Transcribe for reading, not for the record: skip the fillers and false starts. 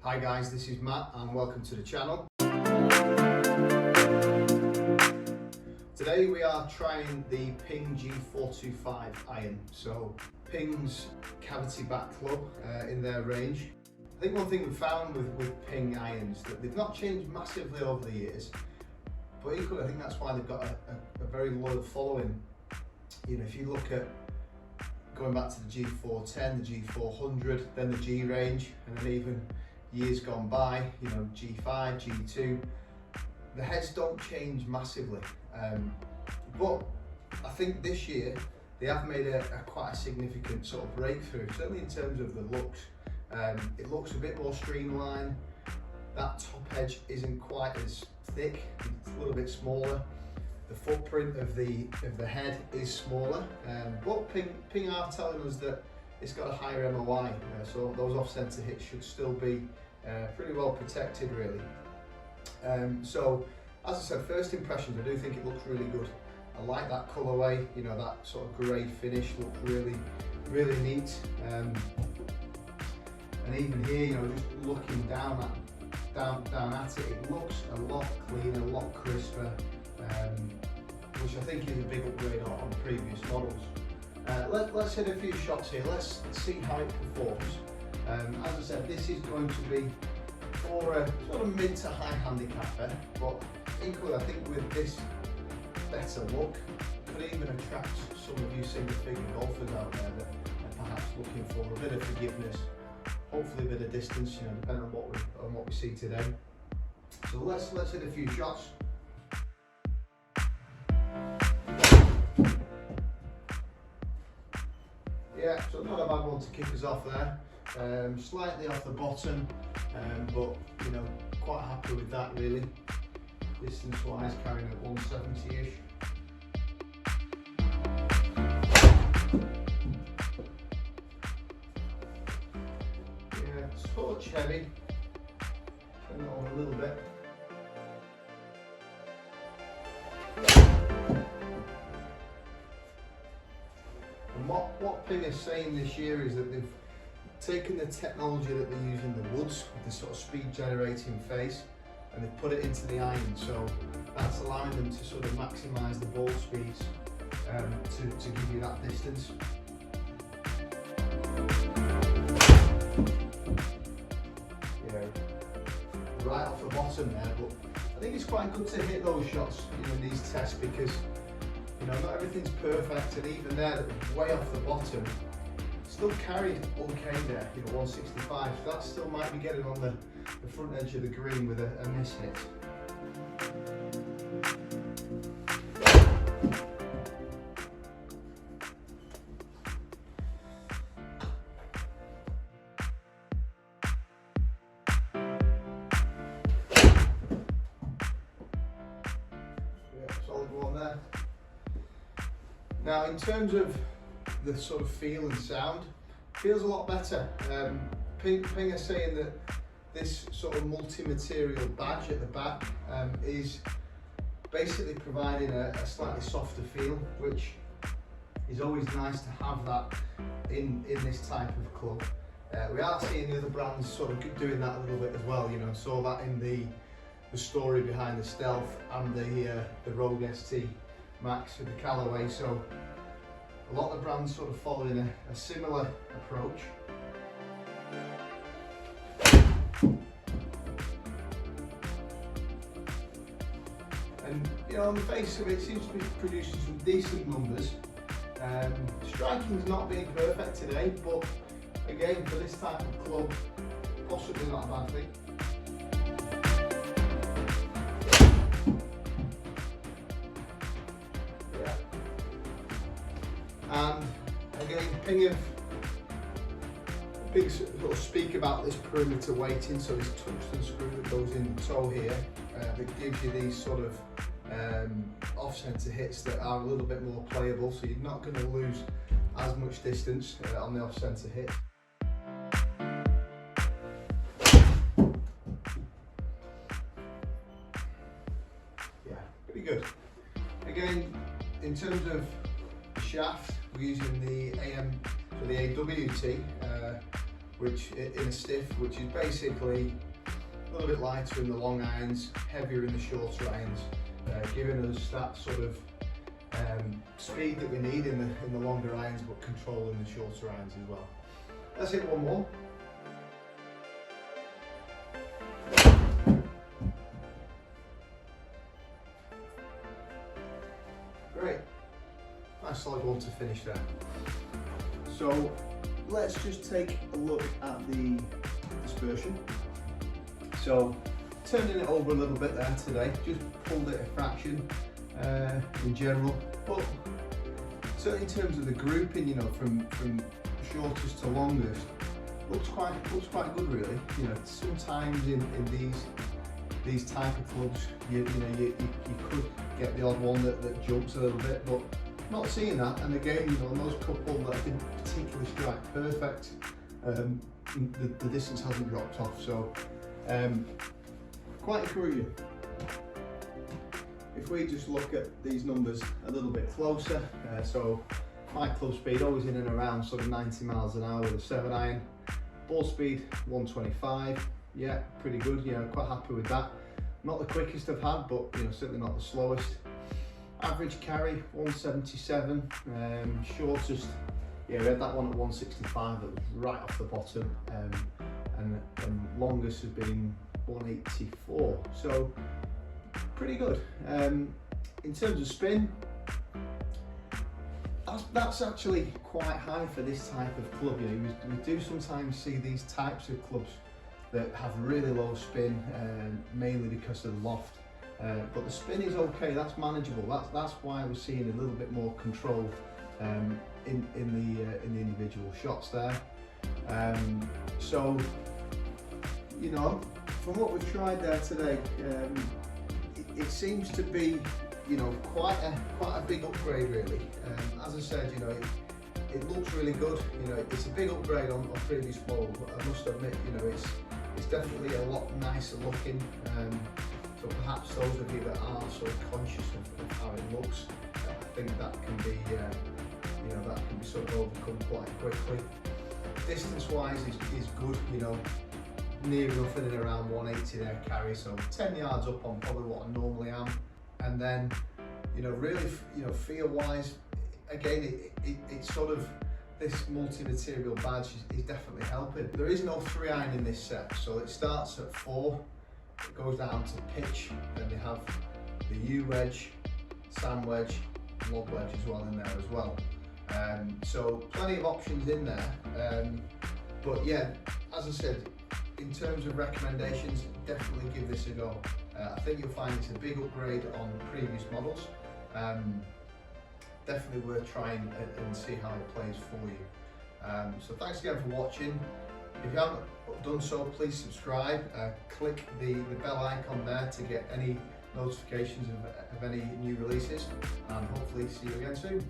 Hi guys, this is Matt and welcome to the channel. Today we are trying the Ping G425 iron. So Ping's cavity back club in their range. I think one thing we've found with Ping irons that they've not changed massively over the years, but equally I think that's why they've got a very loyal following. You know, if you look at going back to the G410, the G400, then the G range, and then even years gone by, you know, G5, G2, the heads don't change massively. But I think this year they have made quite a significant sort of breakthrough, certainly in terms of the looks. It looks a bit more streamlined. That top edge isn't quite as thick, it's a little bit smaller. The footprint of the head is smaller, but Ping are telling us that it's got a higher MOI, so those off-center hits should still be pretty well protected, really. So, as I said, first impressions, I do think it looks really good. I like that colourway, you know, that sort of grey finish looks really neat. And even here, you know, just looking down at it, it looks a lot cleaner, a lot crisper. Which I think is a big upgrade on previous models. Let's hit a few shots here, let's see how it performs. As I said, this is going to be for a sort of mid to high handicapper, but equally I think with this better look, could even attract some of you single-figure golfers out there that are perhaps looking for a bit of forgiveness, hopefully a bit of distance, you know, depending on what we see today. So let's hit a few shots. Yeah, so not a bad one to kick us off there. Slightly off the bottom, but you know, quite happy with that really. Distance wise, carrying at 170-ish. Yeah, sort of heavy. Turn it on a little bit. And what Ping is saying this year is that they've taken the technology that they use in the woods, with the sort of speed generating phase, and they've put it into the iron. So that's allowing them to sort of maximise the ball speeds to give you that distance. Yeah, right off the bottom there, but I think it's quite good to hit those shots, you know, in these tests, because you know, not everything's perfect, and even there, way off the bottom, still carried okay there, you know, 165, so that still might be getting on the front edge of the green with a miss hit. Yeah, solid one there. Now, in terms of the sort of feel and sound, feels a lot better. Ping are saying that this sort of multi-material badge at the back is basically providing a slightly softer feel, which is always nice to have that in this type of club. We are seeing the other brands sort of doing that a little bit as well, you know, saw that in the story behind the Stealth and the Rogue ST Max with the Callaway, so a lot of brands sort of following a similar approach. And you know, on the face of it, seems to be producing some decent numbers. Striking's not being perfect today, but again, for this type of club, possibly not a bad thing. And again, Ping sort of speak about this perimeter weighting, so this tungsten screw that goes in the toe here, that gives you these sort of off-center hits that are a little bit more playable, so you're not going to lose as much distance on the off-center hit. Yeah, pretty good. Again, in terms of the shaft, we're using the AWT which in a stiff, which is basically a little bit lighter in the long irons, heavier in the shorter irons, giving us that sort of speed that we need in the longer irons, but control in the shorter irons as well. Let's hit one more. Great, nice solid one to finish there. So let's just take a look at the dispersion. So turning it over a little bit there today, just pulled it a fraction in general, but certainly in terms of the grouping, you know, from shortest to longest, looks quite good really. You know, sometimes in these type of clubs, you could get the odd one that jumps a little bit, but not seeing that. And again, you know, on those couple that didn't particularly strike perfect, the distance hasn't dropped off, so quite encouraging. If we just look at these numbers a little bit closer, so my club speed always in and around sort of 90 miles an hour with a 7 iron, ball speed 125, yeah, pretty good, you know, quite happy with that. Not the quickest I've had, but you know, certainly not the slowest. Average carry 177, shortest, yeah, we had that one at 165 that was right off the bottom, and longest has been 184, so pretty good. In terms of spin, that's actually quite high for this type of club. You know, we do sometimes see these types of clubs that have really low spin, mainly because of the loft. But the spin is okay, that's manageable. That's why we're seeing a little bit more control in the individual shots there. So, you know, from what we've tried there today, it seems to be, you know, quite a big upgrade really. As I said, you know, it looks really good. You know, it's a big upgrade on previous models, but I must admit, you know, it's definitely a lot nicer looking. So perhaps those of you that are sort of conscious of how it looks, I think that can be, you know, that can be sort of overcome quite quickly. Distance-wise is good, you know, near enough in and around 180 there carry, so 10 yards up on probably what I normally am. And then, you know, really, you know, feel-wise, again, it's sort of, this multi-material badge is definitely helping. There is no 3 iron in this set, so it starts at 4. It goes down to pitch, then they have the U wedge, sand wedge, log wedge as well in there as well. So plenty of options in there. But yeah, as I said, in terms of recommendations, definitely give this a go. I think you'll find it's a big upgrade on previous models. Definitely worth trying and see how it plays for you. So thanks again for watching. If you haven't done so, please subscribe, click the bell icon there to get any notifications of any new releases, and hopefully see you again soon.